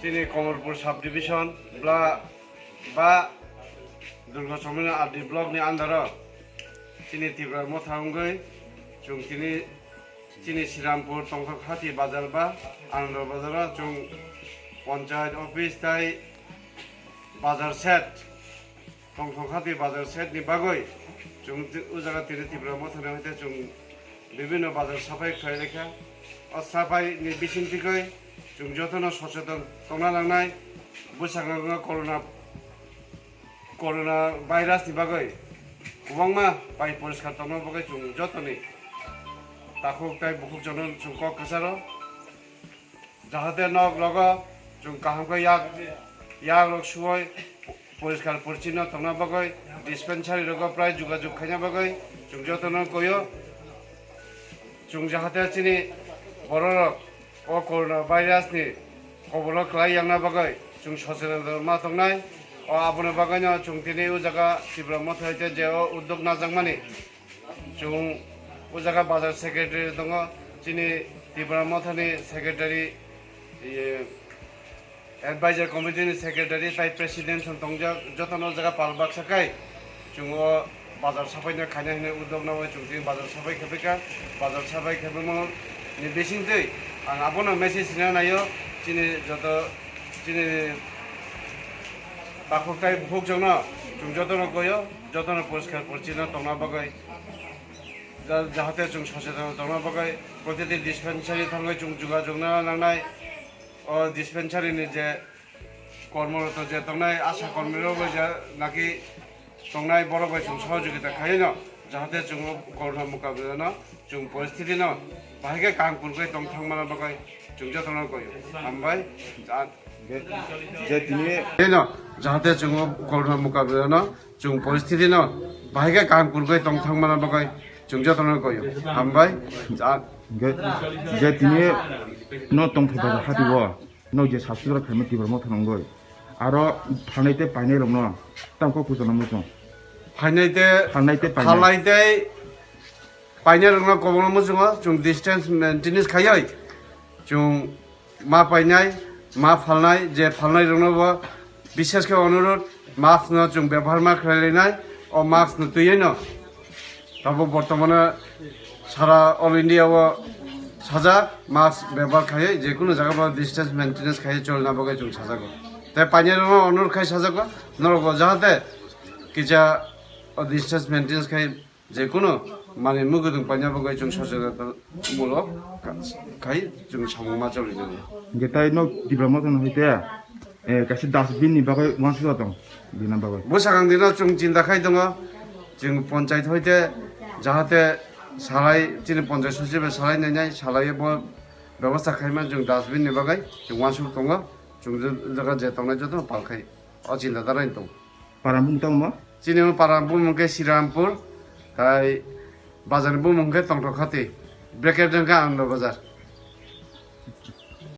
চিনি Kamalpur sub division বা দুর্গা চমিনা আদি ব্লকনি আন্দার চিনি তীব্র মথাঙ্গৈ जों চিনি শ্রীরামপুর টংকক হাতি বাজার বা আনন্দ বাজার जों পঞ্চায়েত অফিস তাই বাজার সেট টংকক হাতি বাজার সেটনি বাগৈ जों ও জায়গা তিনি তীব্র মথানো হইতে जों বিভিন্ন বাজার সাফাই খাই লেখা ও সাফাইনি বিচিন্তিকৈ जों যতন সচেতন টংনা লাंनाय बैसागो করোনা ভাইরাসनि बागै गोबांमा बाय परिष्कार टंना बागै जों जतनै ताखुकताय बुखुकजन जों क कसारो जाहाते नक लग जों काहामखै याग रक सुय परिष्कार परिच्छिन्न टंना बागै डिस्पेंसारि रग प्राय जुगाजुग खायना बागै जों जतन कयो जों जाहाते चिनि बररक ओ करোना भाइरासनि कबल खालाय यांना बागै जों सचेतन मा टंनाय ও আপনি বাগানো जों दिनै ও জায়গা তীব্র মত হইতে যে উদ্যোগ নাজাংমানি जों ও জায়গা বাজার সেক্রেটারি দङ চিনি তীব্র মতনি সেক্রেটারি এডভাইজার কমিটিनि সেক্রেটারি তাই প্রেসিডেন্ট দंजा যতন জায়গা পালবাক সাকাই जों বাজার সাফাইनो খাইना होनो উদ্যোগ নাওय जों दिन বাজার সাফাই খেবেকা বাজার সাফাই খেবেমो नि बेसिंतै आं आपनो मेसेज ना नायो चिनि যত चिनि ताखुकताय बुखुकजन जों जतन कयो जतन परिष्कार परिच्छिन्न टंना बागै जाहाते जों सचेतन टंना बागै प्रतिदिन डिस्पेंसारि थांगै जों जुगाजुग नांनाय ओ डिस्पेंसारिनि जे कर्मरत जे टंनाय आशा कर्मीरबो जे नाकि टंनाय बरबाय जों सहयोगिता खायनो जाहाते जों करোना मुकाबला जों परिस्थिति न बाहायगे काम कुनगै टंथांमाना बागै जों जतन कयो हामबाय जाहाते जों करোना मुकाबला जों परिस्थिति न बाहायगे काम कुनगै टंथांमाना बागै जों जतन कयो हामबाय जे दिनै न टंथाय हातिबो न जे साबसिन खायमा তীব্র মত नंगै आरो फानैते पाइनै रंनो तामको कुजन मोजों फानैते पाइनै रंनो कबन मोजों जों डिस्टेंस मेंटेनेंस खायै जों मा पाइनाय मा फालनाय जे फालनाय रंनो विशेष के अनुरोध मास्क न जों व्यवहार मा खालायनाय और मास्क न तुयै न तब बर्तमाने सारा ऑल इंडिया वो साजा मास्क व्यवहार खायै जेकुनो जायगा डिस्टेंस मेंटेनेंस खायै चलना बगै जों साजागो ते पाइनै रंनो अनुरोध खाय साजागो नरगो जाहाते किजा डिस्टेंस मेंटेनेंस खाय जेकुनो माने मुगुदुं पाइना बगै जों सचेतन मुलक खाय जों साममा चलिनो जेताय न তীব্র মত হইতে गासै डास्टबिन नि बागै वानसुवा दं दिना बागै बैसागां दिनाव जों चिन्ता खाय दङ जों पन्चायत हइते जाहाते सालाय चिनि पन्चायत सचिव सालाय नायनाय सालायबो व्यवस्था खायमा जों डास्टबिन नि बागै जों वानसु दङ जों जागा जे तंनाय जतो पालखाय अ चिन्ता दाराय दं पारामुं दं मा चिनि पारामुं मंगे श्रीरामपुर ताय बाजारबो मंगे टंटक खाति ब्रेकेट जों आनन्द बाजार